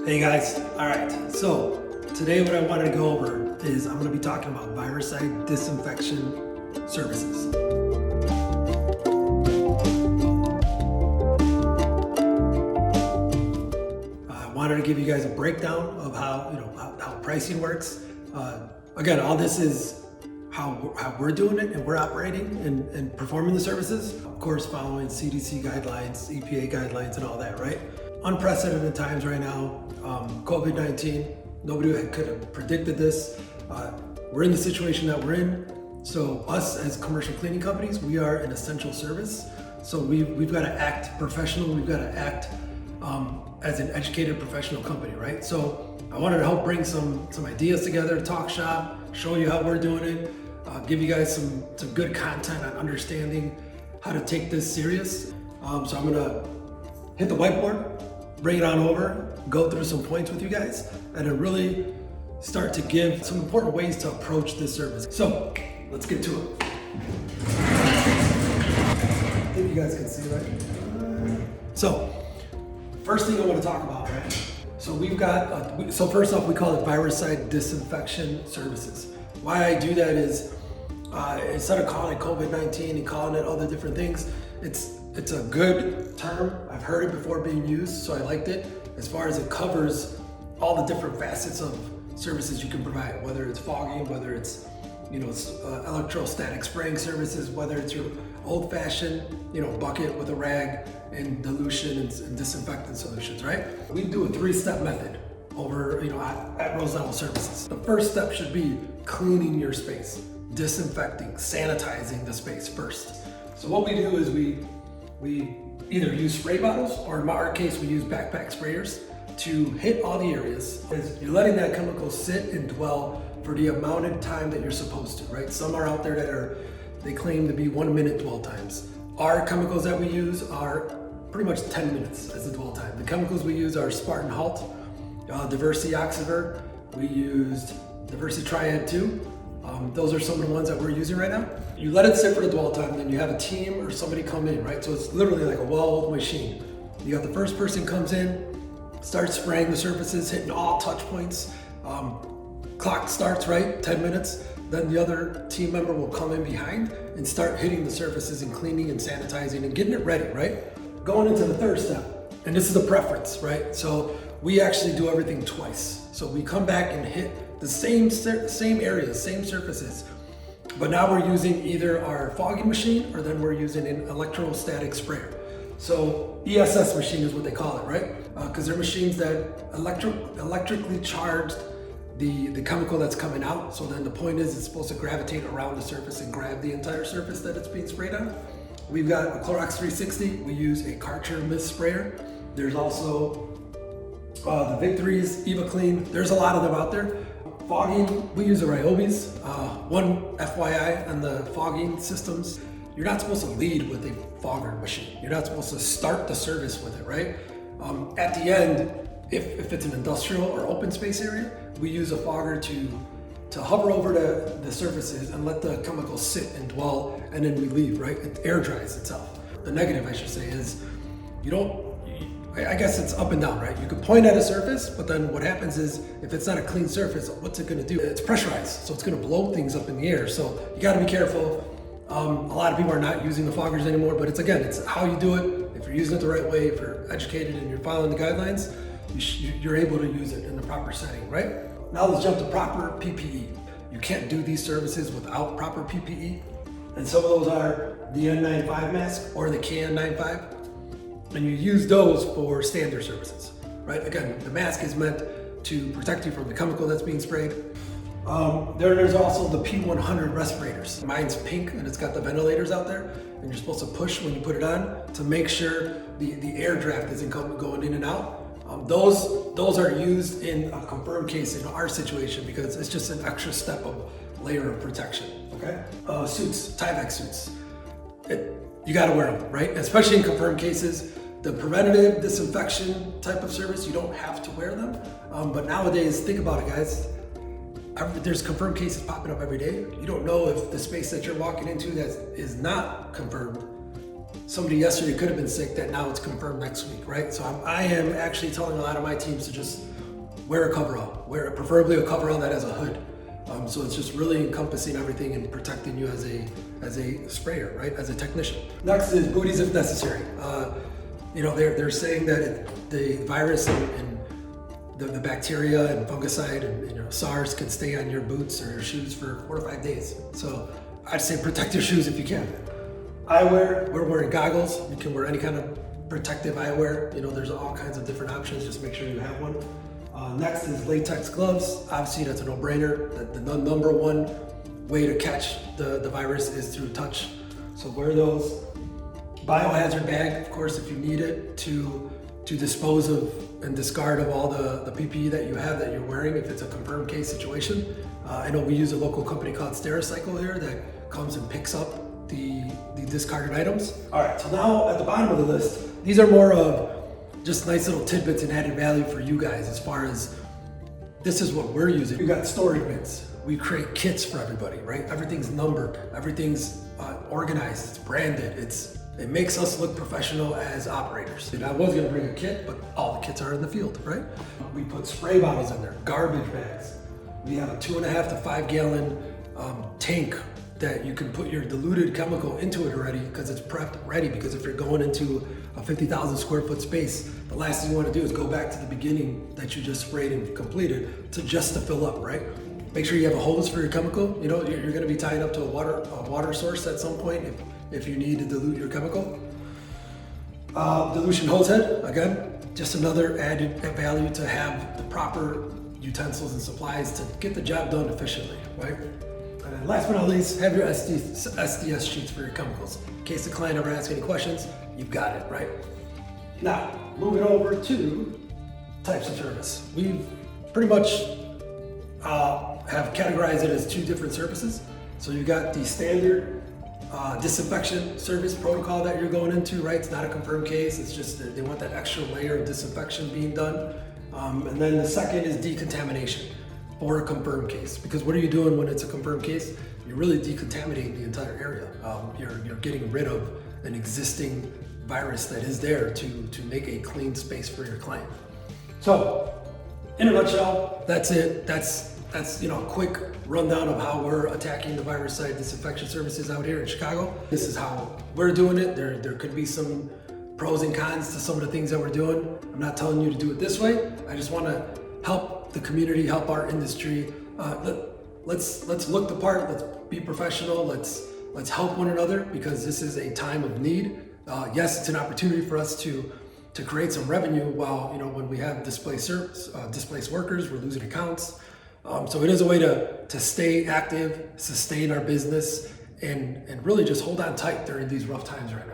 Hey guys, alright, so today what I wanted to go over is I'm going to be talking about virucide disinfection services. I wanted to give you guys a breakdown of how pricing works. Again, all this is how we're doing it and we're operating and performing the services. Of course, following CDC guidelines, EPA guidelines and all that, right? Unprecedented times right now. COVID-19, nobody could have predicted this. We're in the situation that we're in. So us as commercial cleaning companies, we are an essential service. So we've got to act professional. We've got to act as an educated professional company, right? So I wanted to help bring some ideas together, talk shop, show you how we're doing it, give you guys some good content on understanding how to take this serious. So I'm gonna hit the whiteboard, bring it on over, go through some points with you guys, and then really start to give some important ways to approach this service. So let's get to it. I think you guys can see, right? So first thing I want to talk about, right? So we've got, so first off, we call it virucide disinfection services. Why I do that is, instead of calling it COVID-19 and calling it other different things, it's a good term. I've heard it before being used, so I liked it. As far as it covers all the different facets of services you can provide, whether it's fogging, whether it's electrostatic spraying services, whether it's your old-fashioned bucket with a rag and dilution and disinfectant solutions, right? We do a 3-step method over at Rose Level Services. The first step should be cleaning your space, disinfecting, sanitizing the space first. So what we do is we either use spray bottles, or in our case we use backpack sprayers to hit all the areas. You're letting that chemical sit and dwell for the amount of time that you're supposed to, right? Some are out there they claim to be 1 minute dwell times. Our chemicals that we use are pretty much 10 minutes as the dwell time. The chemicals we use are Spartan Halt, Diversity Oxiver, we used Diversity Triad 2. Those are some of the ones that we're using right now. You let it sit for the dwell time, then you have a team or somebody come in, right? So it's literally like a well-oiled machine. You got the first person comes in, starts spraying the surfaces, hitting all touch points. Clock starts, right? 10 minutes. Then the other team member will come in behind and start hitting the surfaces and cleaning and sanitizing and getting it ready, right? Going into the third step, and this is the preference, right? So we actually do everything twice. So we come back and hit the same areas, same surfaces, but now we're using either our fogging machine or then we're using an electrostatic sprayer. So ESS machine is what they call it, right? Because they're machines that electrically charged the chemical that's coming out. So then the point is it's supposed to gravitate around the surface and grab the entire surface that it's being sprayed on. We've got a Clorox 360. We use a Karcher mist sprayer. There's also the Victories, Eva Clean. There's a lot of them out there. Fogging, we use the Ryobis. One FYI on the fogging systems, you're not supposed to lead with a fogger machine. You're not supposed to start the service with it, right? At the end, if it's an industrial or open space area, we use a fogger to hover over the surfaces and let the chemicals sit and dwell, and then we leave, right? It air dries itself. The negative, I should say, is I guess it's up and down, right? You can point at a surface, but then what happens is if it's not a clean surface, what's it gonna do? It's pressurized, so it's gonna blow things up in the air. So you gotta be careful. A lot of people are not using the foggers anymore, but it's how you do it. If you're using it the right way, if you're educated and you're following the guidelines, you're able to use it in the proper setting, right? Now let's jump to proper PPE. You can't do these services without proper PPE. And some of those are the N95 mask or the KN95. And you use those for standard services, right? Again, the mask is meant to protect you from the chemical that's being sprayed. There's also the P100 respirators. Mine's pink and it's got the ventilators out there, and you're supposed to push when you put it on to make sure the air draft isn't going in and out. Those are used in a confirmed case in our situation because it's just an extra step of layer of protection, okay? Suits, Tyvek suits. You gotta wear them, right? Especially in confirmed cases. The preventative disinfection type of service, you don't have to wear them. But nowadays, think about it, guys. There's confirmed cases popping up every day. You don't know if the space that you're walking into that is not confirmed somebody yesterday could have been sick that now it's confirmed next week, right? So I am actually telling a lot of my teams to just wear a coverall, preferably a coverall that has a hood. So it's just really encompassing everything and protecting you as a sprayer, right? As a technician. Next is booties if necessary. They're saying that the virus and the bacteria and fungicide and SARS can stay on your boots or your shoes for 4 to 5 days. So I'd say protect your shoes if you can. Eyewear, we're wearing goggles. You can wear any kind of protective eyewear. There's all kinds of different options. Just make sure you have one. Next is latex gloves. Obviously, that's a no-brainer. The number one way to catch the virus is through touch. So wear those. Biohazard bag, of course, if you need it to dispose of and discard of all the PPE that you have that you're wearing if it's a confirmed case situation. I know we use a local company called Stericycle here that comes and picks up the discarded items. All right, so now at the bottom of the list, these are more of just nice little tidbits and added value for you guys as far as this is what we're using. We got storage bins. We create kits for everybody, right? Everything's numbered, everything's organized, it's branded, it makes us look professional as operators. And I was gonna bring a kit, but all the kits are in the field, right? We put spray bottles in there, garbage bags. We have a 2.5 to 5 gallon tank that you can put your diluted chemical into it already because it's prepped ready. Because if you're going into a 50,000 square foot space, the last thing you want to do is go back to the beginning that you just sprayed and completed to fill up, right? Make sure you have a hose for your chemical. You're going to be tied up to a water source at some point if you need to dilute your chemical. Dilution hose head, again, just another added value to have the proper utensils and supplies to get the job done efficiently, right? And last but not least, have your SDS sheets for your chemicals. In case the client ever asks any questions, you've got it, right? Now, moving over to types of service. We've pretty much have categorized it as 2 different services. So you've got the standard disinfection service protocol that you're going into, right? It's not a confirmed case, it's just that they want that extra layer of disinfection being done. And then the second is decontamination for a confirmed case. Because what are you doing when it's a confirmed case? You're really decontaminating the entire area. You're getting rid of an existing virus that is there to make a clean space for your client. So, in a nutshell, that's it. That's a quick rundown of how we're attacking the virucide disinfection services out here in Chicago. This is how we're doing it. There could be some pros and cons to some of the things that we're doing. I'm not telling you to do it this way. I just want to help the community, help our industry. Let's look the part. Let's be professional. Let's help one another because this is a time of need. Yes, it's an opportunity for us to create some revenue while when we have displaced workers, we're losing accounts. So it is a way to stay active, sustain our business, and really just hold on tight during these rough times right now.